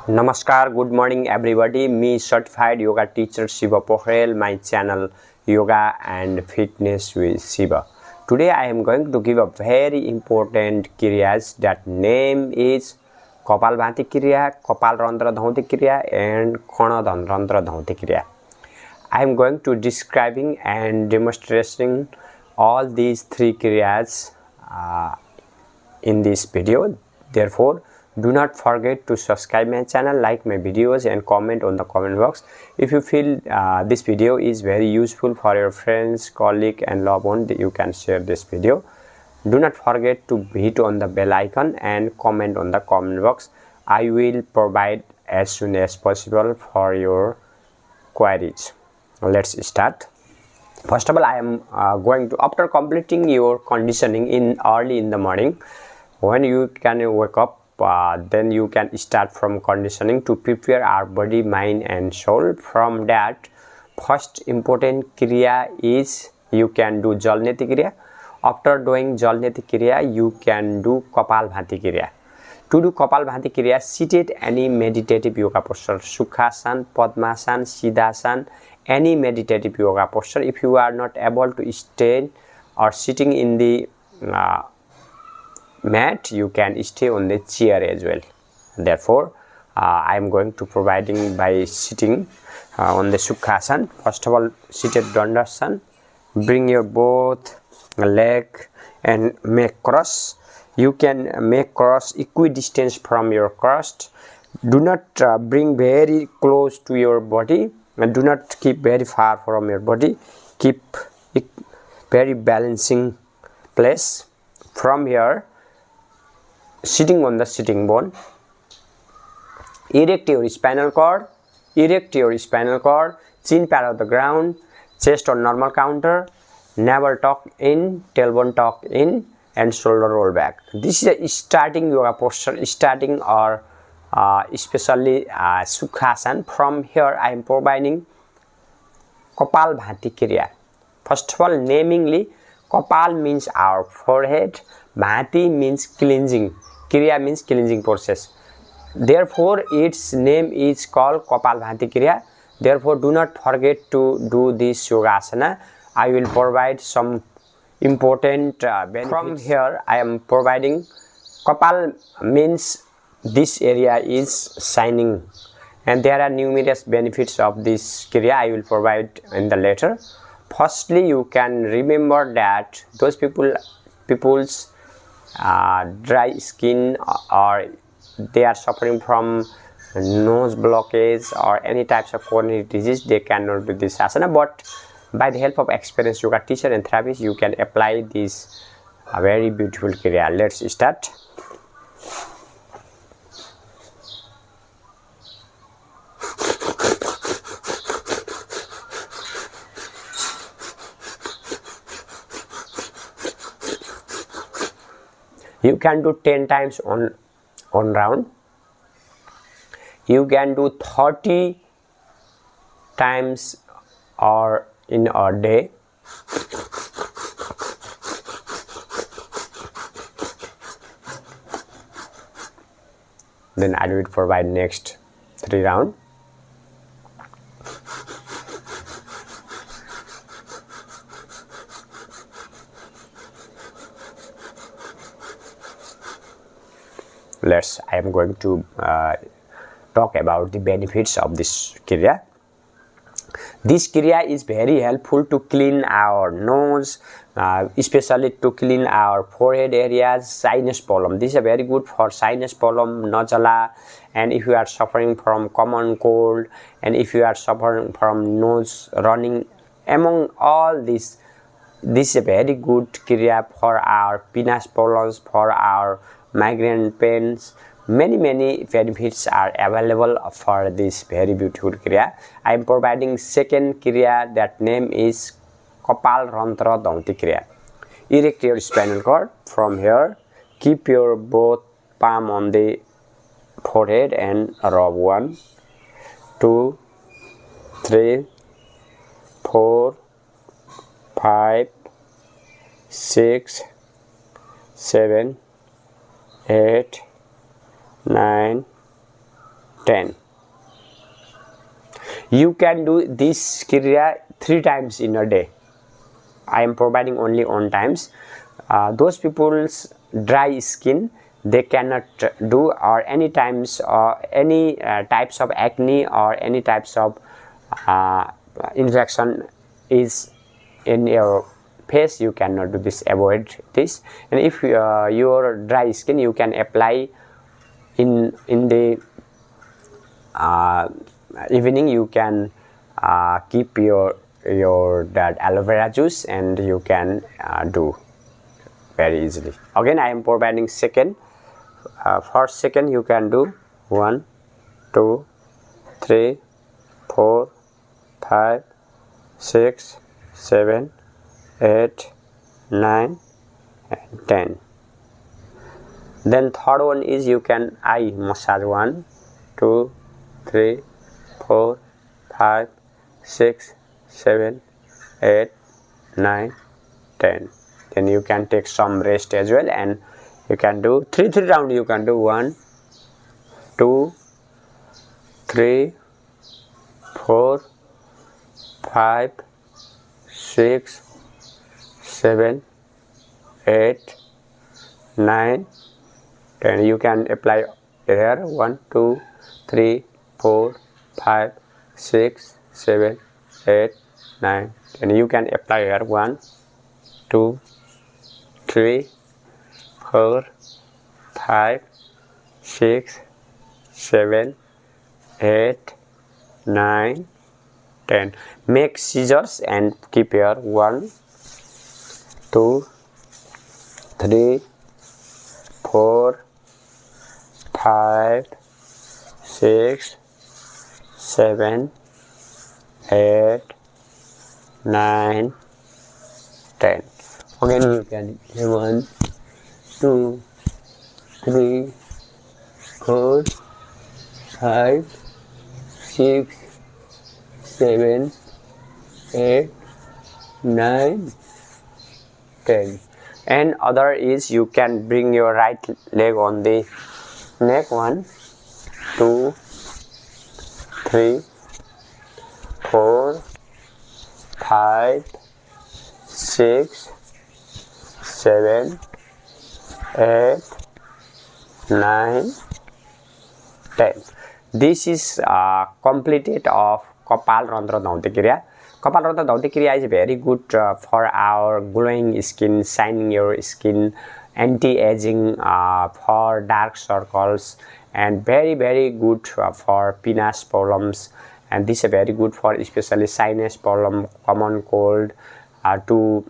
Namaskar, good morning everybody. Me certified yoga teacher Shiva Pokharel, my channel Yoga and Fitness with Shiva. Today I am going to give a very important Kiryas that name is Kapalbhati Kirya, Kapal Rantra Dhauti Kirya and Karna Rantra Dhauti Kirya. I am going to describing and demonstrating all these three Kiryas in this video. Therefore, do not forget to subscribe my channel, like my videos and comment on the comment box. If you feel this video is very useful for your friends, colleague and loved one, you can share this video. Do not forget to hit on the bell icon and comment on the comment box. I will provide as soon as possible for your queries. Let's start. First of all, I am going to, after completing your conditioning in early in the morning, when you can wake up, then you can start from conditioning to prepare our body, mind and soul. From that, first important kriya is you can do Jalneti kriya. After doing Jalneti kriya, you can do Kapalbhati kriya. To do Kapalbhati kriya, seated any meditative yoga posture, Sukhasan, Padmasan, Siddhasan, any meditative yoga posture. If you are not able to stand or sitting in the mat, you can stay on the chair as well. Therefore, I am going to providing by sitting on the Sukhasan. First of all, seated Dandasana. Bring your both leg and make cross. You can make cross equidistance from your crust. Do not bring very close to your body and do not keep very far from your body. Keep it very balancing place. From here, sitting on the sitting bone, erect your spinal cord, chin parallel the ground, chest on normal counter, navel tuck in, tailbone tuck in and shoulder roll back. This is a starting yoga posture, starting or especially Sukhasan. From here I am providing Kapalbhati Kriya. First of all, namingly, Kapal means our forehead, Bhati means cleansing, Kriya means cleansing process. Therefore, its name is called Kapalbhati Kriya. Therefore, do not forget to do this yogasana. I will provide some important benefits. From here, I am providing Kapal means this area is shining, and there are numerous benefits of this Kriya. I will provide in the later. Firstly, you can remember that those people's dry skin or they are suffering from nose blockage or any types of coronary disease, they cannot do this asana, but by the help of experienced yoga teacher and therapist, you can apply this very beautiful kriya. Let's start. You can do 10 times on round. You can do 30 times or in a day. Then I will provide next 3 rounds. I am going to talk about the benefits of this kriya. This kriya is very helpful to clean our nose, especially to clean our forehead areas, sinus problem. This is very good for sinus problem, nasala, and if you are suffering from common cold, and if you are suffering from nose running, among all this is a very good kriya for our penis problems, for our migraine pains. Many benefits are available for this very beautiful kriya. I am providing second kriya, that name is Kapal Rantra Dhauti kriya. Erect your spinal cord. From here, keep your both palm on the forehead and rub 1, 2, 3, 4, 5, 6, 7, 8, 9, 10. You can do this Kirya 3 times in a day. I am providing only on times. Those people's dry skin, they cannot do, or any times or any types of acne or any types of infection is in your face, you cannot do this, avoid this. And if your dry skin, you can apply in the evening. You can keep your that aloe vera juice and you can do very easily. Again, I am providing second. For second, you can do 1, 2, 3, 4, 5, 6, 7, 8, 9, and 10. Then third one is you can eye massage 1, 2, 3, 4, 5, 6, 7, 8, 9, 10. Then you can take some rest as well, and you can do 3 rounds. You can do 1, 2, 3, 4, 5, 6, 7, 8, 9, 10. You can apply here 1, 2, 3, 4, 5, 6, 7, 8, 9, 10. You can apply here 1, 2, 3, 4, 5, 6, 7, 8, 9, 10. Make scissors and keep here 1, 2, 3, 4, 5, 6, 7, 8, 9, 10. Again, you can 1, 2, 3, 4, 5, 6, 7, 8, 9, 10. And other is you can bring your right leg on the neck. 1, 2, 3, 4, 5, 6, 7, 8, 9, 10. This is completed of Kapal, Rantra, Dhauti, Kiryas. Kapal, Rantra, Dhauti, Kiryas is very good for our glowing skin, shining your skin, anti-aging, for dark circles, and very good for penis problems. And this is very good for especially sinus problem, common cold, to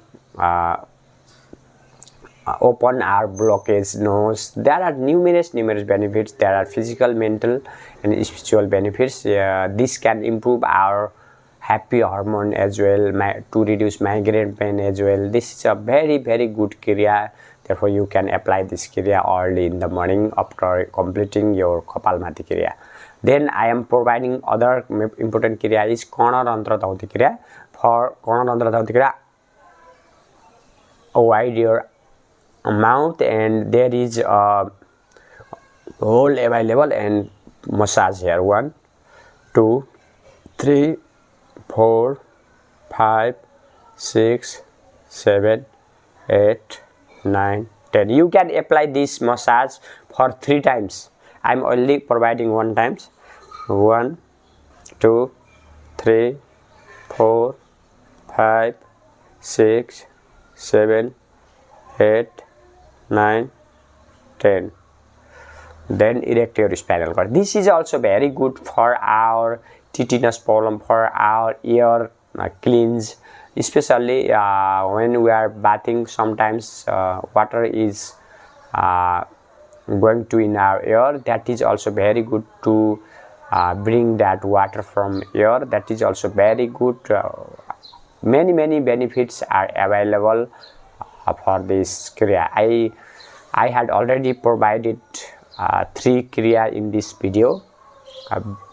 open our blockage nose. There are numerous benefits. There are physical, mental, and spiritual benefits. This can improve our happy hormone as well, to reduce migraine pain as well. This is a very good Kirya. Therefore, you can apply this Kirya early in the morning after completing your Kapalbhati Kirya. Then I am providing other important Kirya is Karna, Rantra, Dhauti Kirya. For Karna, Rantra, Dhauti Kirya, wide your mouth, and there is a hole available, and massage here 1, 2, 3, 4, 5, 6, 7, 8, 9, 10. You can apply this massage for 3 times. I am only providing 1 time. 1, 2, 3, 4, 5, 6, 7, 8, 9, 10. Then erect your spinal cord. This is also very good for our tetanus problem, for our ear cleanse, especially when we are bathing. Sometimes water is going to in our ear. That is also very good to bring that water from ear. That is also very good. Many benefits are available for this Kriya. I had already provided 3 Kriya in this video.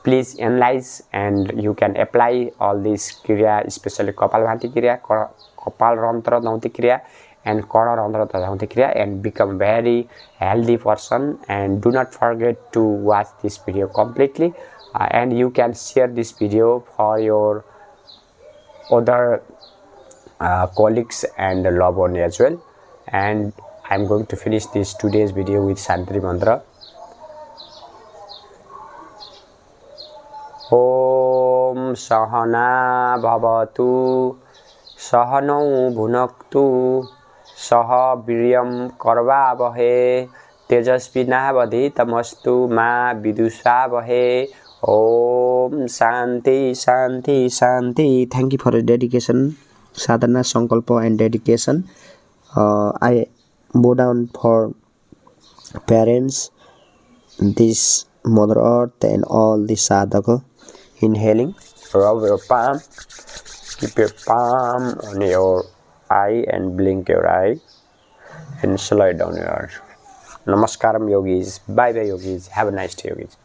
Please analyze, and you can apply all these Kriya, especially Kapalbhati Kriya, Kapal, Rantra, Dhauti Kriya, and Karna, Rantra, Dhauti, Kiryas and become very healthy person. And do not forget to watch this video completely, and you can share this video for your other colleagues and loved one as well. And I'm going to finish this today's video with Shantri mantra. Om Sahana Bhavatu Sahanau Bhunaktu Saha Viryam Karvavahe Tejasvinavadhitamastu Ma Vidusavahe. Om Shanti Shanti Shanti. Thank you for the dedication, sadhana, sankalpa and dedication. I bow down for parents, this Mother Earth and all the sadhaka. Inhaling, rub your palm, keep your palm on your eye and blink your eye and slide down your eyes. Namaskaram yogis, bye bye yogis, have a nice day yogis.